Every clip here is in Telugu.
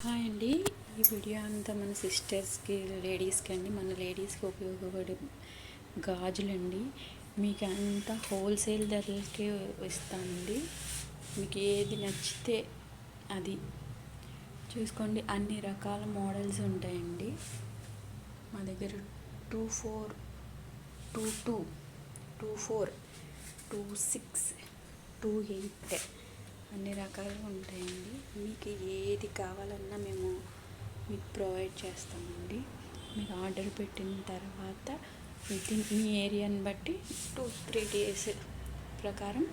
హాయ్ అండి. ఈ వీడియో అంతా మన సిస్టర్స్కి లేడీస్కి అండి, మన లేడీస్కి ఉపయోగపడే గాజులండి. మీకు అంతా హోల్సేల్ ధరలకే ఇస్తామండి. మీకు ఏది నచ్చితే అది చూసుకోండి. అన్ని రకాల మోడల్స్ ఉంటాయండి మా దగ్గర. 24, 22, 24, 26, 28 అన్ని రకాలుగా ఉంటాయండి. మీకు ఏది కావాలన్నా మేము మీకు ప్రొవైడ్ చేస్తామండి. మీరు ఆర్డర్ పెట్టిన తర్వాత వితిన్ మీ ఏరియాని బట్టి 2-3 డేస్ ప్రకారం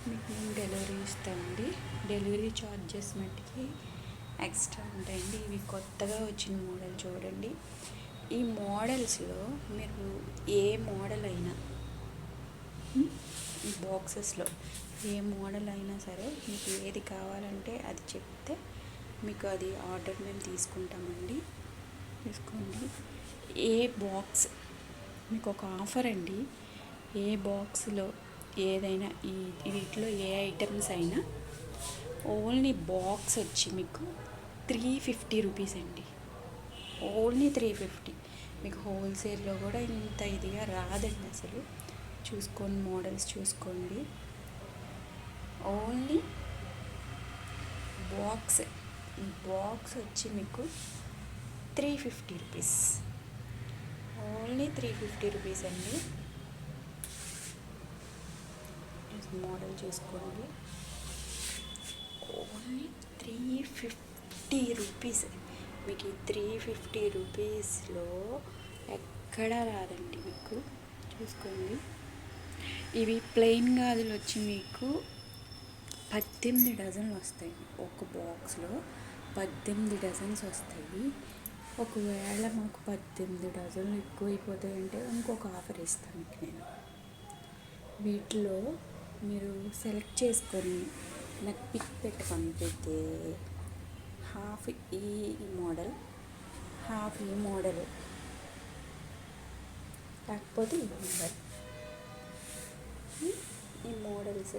మీకు మేము డెలివరీ ఇస్తామండి. డెలివరీ ఛార్జెస్ మట్టుకి ఎక్స్ట్రా ఉంటాయండి. ఇవి కొత్తగా వచ్చిన మోడల్ చూడండి. ఈ మోడల్స్లో మీరు ఏ మోడల్ అయినా, ఈ బాక్సెస్లో ఏ మోడల్ అయినా సరే మీకు ఏది కావాలంటే అది చెప్తే మీకు అది ఆర్డర్ మేము తీసుకుంటామండి. తీసుకోండి. ఏ బాక్స్ మీకు ఒక ఆఫర్ అండి. ఏ బాక్స్లో ఏదైనా వీటిలో ఏ ఐటమ్స్ అయినా ఓన్లీ బాక్స్ వచ్చి మీకు 350 రూపీస్ అండి. ఓన్లీ 350. మీకు హోల్సేల్లో కూడా ఇంత ఇదిగా రాదండి అసలు. చూసుకోండి, మోడల్స్ చూసుకోండి. ఓన్లీ బాక్స్ వచ్చి మీకు 350 రూపీస్. ఓన్లీ 350 రూపీస్ అండి. మోడల్ చూసుకోండి. Only 350 rupees. మీకు ఈ 350 రూపీస్లో ఎక్కడా రాదండి మీకు. చూసుకోండి. ఇవి ప్లెయిన్ గాజులు వచ్చి మీకు 18 డజన్లు వస్తాయి. ఒక బాక్స్లో 18 డజన్స్ వస్తాయి. ఒకవేళ మాకు 18 డజన్లు ఎక్కువైపోతాయంటే ఇంకొక ఆఫర్ ఇస్తాను మీకు నేను. వీటిలో మీరు సెలెక్ట్ చేసుకొని నాకు పిక్ పెట్టి పంపితే హాఫ్ ఈ మోడల్, హాఫ్ ఈ మోడల్, లేకపోతే ఈ మోడల్, ఈ మోడల్స్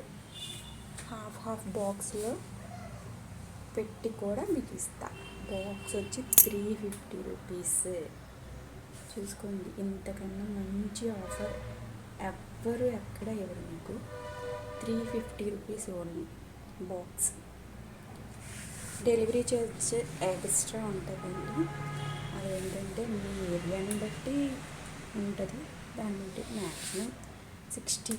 హాఫ్ బాక్స్లో పెట్టి కూడా మీకు ఇస్తా. బాక్స్ వచ్చి 350 రూపీస్. చూసుకోండి. ఇంతకన్నా మంచి ఆఫర్ ఎవ్వరు ఎక్కడ ఇవ్వరు మీకు. 350 rupees only box. Delivery charge extra ఉంటుందండి. అదేంటంటే మీ ఏరియాని బట్టి ఉంటుంది. దాన్ని బట్టి మ్యాక్సిమం 60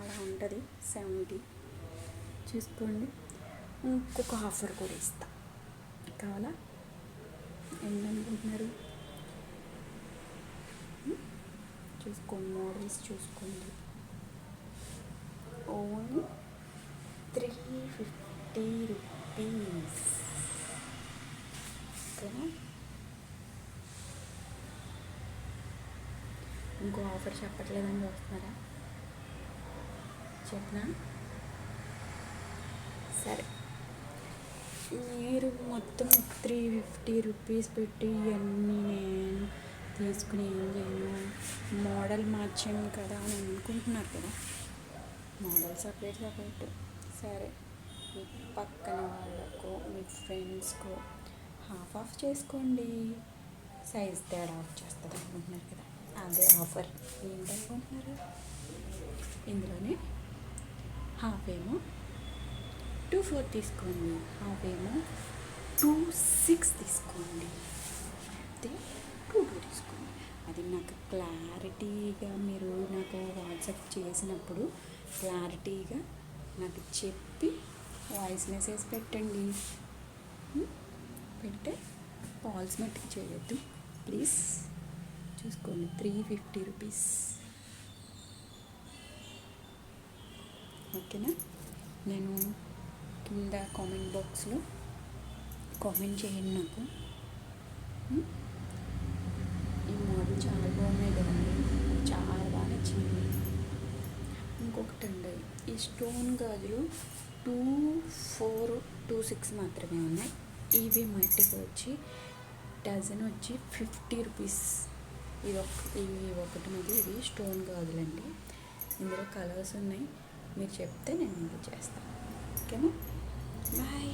అలా ఉంటుంది, 70. చూసుకోండి. ఇంకొక ఆఫర్ కూడా ఇస్తా. కావాలా? ఏంటనుకుంటున్నారు? చూసుకోండి, మోడల్స్ చూసుకోండి. Only 350 rupees. ఓకేనా? ఇంకో ఆఫర్ చెప్పట్లేదని చూస్తున్నారా? చెప్పనా? సరే. మీరు మొత్తం 350 రూపీస్ పెట్టి ఇవన్నీ నేను తీసుకుని ఏం చేయను, మోడల్ మార్చాను కదా అని అనుకుంటున్నారు కదా. Model separate. సరే, మీ పక్కన వాళ్ళకో మీ ఫ్రెండ్స్కో హాఫ్ చేసుకోండి. సైజ్ తేడా వచ్చేస్తుంది అనుకుంటున్నారు కదా, అదే ఆఫర్. ఏంటనుకుంటున్నారు? ఇందులోనే హాఫ్ ఏమో 24 తీసుకోండి, హాఫ్ ఏమో 26 తీసుకోండి, అయితే 22 తీసుకోండి. అది నాకు క్లారిటీగా మీరు నాకు వాట్సాప్ చేసినప్పుడు క్లారిటీగా నాకు చెప్పి వాయిస్ మెసేజ్ పెట్టండి. పెట్టే కాల్స్ మట్టుకు చేయొద్దు ప్లీజ్. చూసుకోండి. 350 రూపీస్. ఓకేనా? నేను కింద కామెంట్ బాక్స్లో కామెంట్ చేయండి నాకు. ఈ మోడల్ చాలా బాగున్నాయి కదండి, చాలా బాగా నచ్చింది. ఇంకొకటి అండి, ఈ స్టోన్ గాజులు 24, 26 మాత్రమే ఉన్నాయి. ఇవి మట్టికి వచ్చి డజన్ వచ్చి 50 రూపీస్. ఇవి ఒకటి మీద. ఇది స్టోన్ గాజులండి. ఇందులో కలర్స్ ఉన్నాయి. మీరు చెప్తే నేను ఇది చేస్తాను. ఓకేనా? బాయ్.